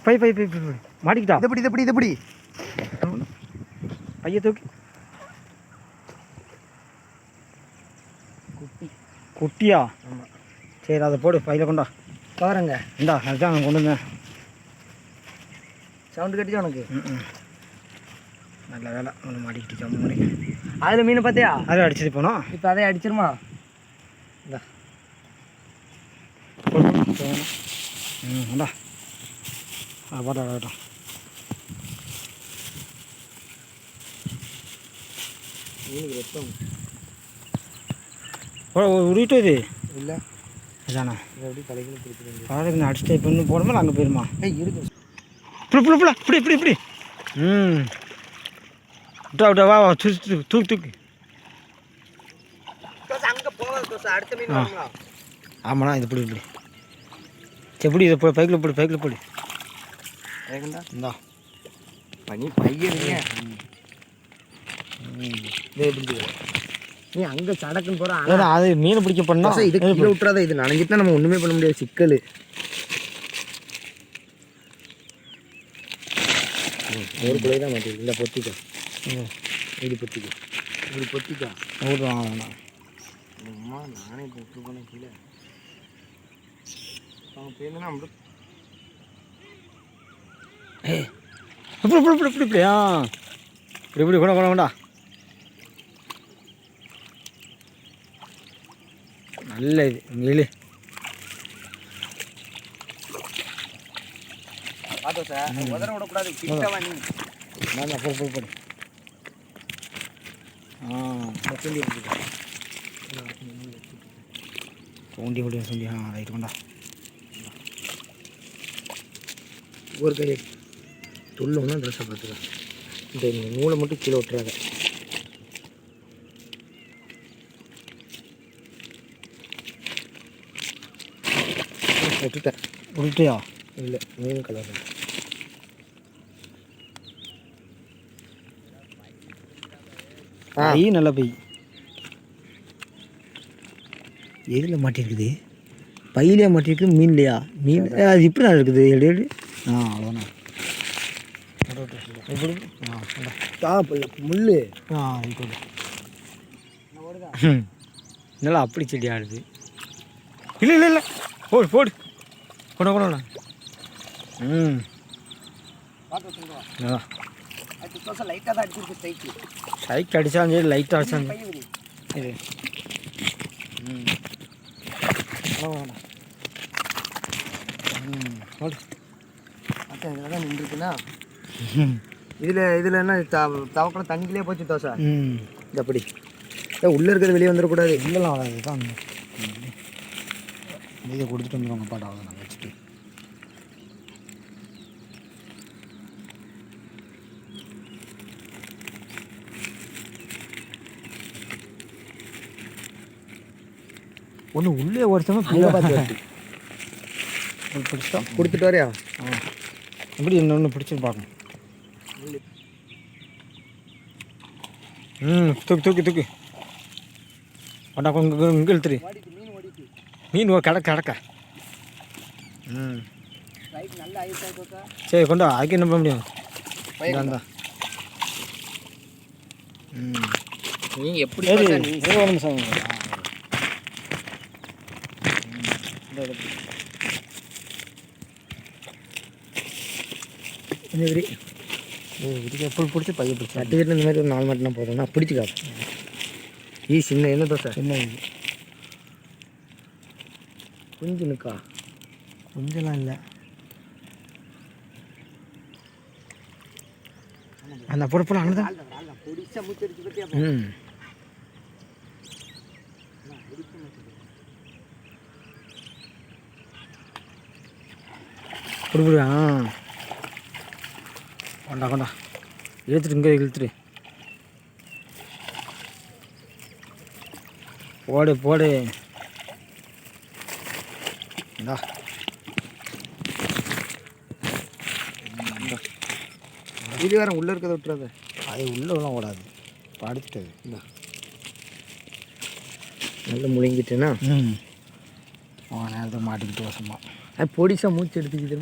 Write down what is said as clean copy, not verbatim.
By by by by மாட்டிக்கிட்டா. இது பைய தூக்கி. குட்டியா? ஆமாம். சரி அதை போடு, பையில் கொண்டா பாருங்க. இந்தா அதுதான் நான் கொண்டு வந்தேன். சவுண்டு கட்டிச்சா உனக்கு? நல்ல வேலை ஒன்று மாட்டிக்கிட்டு ஜம்மு. அதில் மீன் பார்த்தியா? அதை அடிச்சது போனோம். இப்போ அதே அடிச்சிருமா? இந்தா இந்தா அதை போட்டா ஆகட்டும். மீனுக்கு ரத்தம் உருட்டு இது இல்லை இதாண்ணா. எப்படி தலைகளை பிடிச்சிருந்து பாருங்க அடிச்சுட்டு இப்போ இன்னும் போடுமா அங்கே போயிருமா? இருக்கு இப்படி இப்படி இப்படி. விட்டா விட்டா வா தூக்கு தூக்கு தூக்கு. அங்கே போகாது அடுத்த மீன். ஆமாண்ணா இது இப்படி இப்படி. சரி எப்படி இதை பைக்கில் போடு, பைக்கில் போடு. இந்தா பனி பையனுங்க. நீ அங்கே சடக்குன்னு போகிற. அது மீனை பிடிக்க பண்ணா இது கீழே விட்டுறாத. இது நனைஞ்சிட்டா நம்ம ஒன்றுமே பண்ண முடியாது. சிக்கல் ஒரு பிள்ளை தான் மாட்டேங்குது. இல்லை பொத்திக்கா. இது பொத்திக்கா. இப்படி பொத்திக்கா. வேணாம். அம்மா நானே இப்போ விட்டு போனேன் கீழே. அவங்க பேருனா அப்படி இப்படி இப்படி இப்படி இப்படி இப்படியா இப்படி இப்படி கொண்டா கொண்டா கொண்டா. நல்ல இது மீன். பார்த்தோம் சார். உதற விடக்கூடாது. கிட்டவா நீ. நான் போடு போடு. தூண்டி விட சொல்லி ரைட்டு கொண்டா. ஒரு கை துள்ளோன்னா ட்ரெஸ்ஸை பார்த்துக்கலாம். இந்த நூலை மட்டும் கீழே விட்டுறாங்க. விட்டுட்டேன். விட்டுட்டியா? இல்லை மீன் கலர். பை நல்ல பை. எதில் மாட்டிருக்குது? பையிலே மாட்டிருக்கு, மீன் இல்லையா? மீன் அது இப்படி தான் இருக்குது. எடு அவ்வளோதாண்ணா. முள் நல்லா அப்படி செடி ஆடுது. இல்லை இல்லை இல்லை போடு போடு கொண்டா கொண்டா. லைட்டாக தான் அடிச்சிருக்கு. சைக்கிள் அடித்தாலும் சரி லைட்டாக அடித்தாலும் இது இதில் தான் நின்றுக்குண்ணா. இதில் என்ன தவக்கெல்லாம் தண்ணிக்கிலே போச்சு தோசை. இது அப்படி உள்ளே இருக்கிறது வெளியே வந்துடக்கூடாது. இல்லைலாம் வராது தான். இதை கொடுத்துட்டு வந்துடுவாங்க பாட்டு. அவ்வளோ நாங்கள் வச்சுட்டு ஒன்று உள்ளே ஒருத்தவங்க பிள்ளை பார்த்து பிடிச்சிட்டா கொடுத்துட்டு வரையா? எப்படி இன்னொன்று பிடிச்சி பார்க்கணும். தூக்கு தூக்கு தூக்கு கொண்டா கொஞ்சம் இங்கே இழுத்துரு. மீன் கிடக்க. சரி கொண்டா. அதுக்கு என்ன பண்ண முடியும்? இந்தா நீ எப்படி ஒரு நிமிஷம். எப்படி பிடிச்சி பைய பிடிச்சி கட்டிக்கிட்டு இந்த மாதிரி ஒரு 4 மாட்டினா போதும்னா பிடிச்சிக்காது. சின்ன என்ன தோசை சின்ன இது குஞ்சு நிற்கா. குஞ்செல்லாம் இல்லை. அந்த பொறுப்பெல்லாம் அங்கே தான். கொடுப்பிடுவா கொண்டா கொண்டா. இழுத்துட்டு இங்கே இழுத்துட்டு போடு போடு. இந்தா இது வேற உள்ளே இருக்கிறத விட்டுறாத. அது உள்ளெல்லாம் ஓடாது. படுத்துட்டது. இந்தா நல்லா முழுங்கிட்டேன்னா நேரத்தை மாட்டிக்கிட்டு வசமாக அது பொடிசாக மூச்சு எடுத்துக்கிட்டு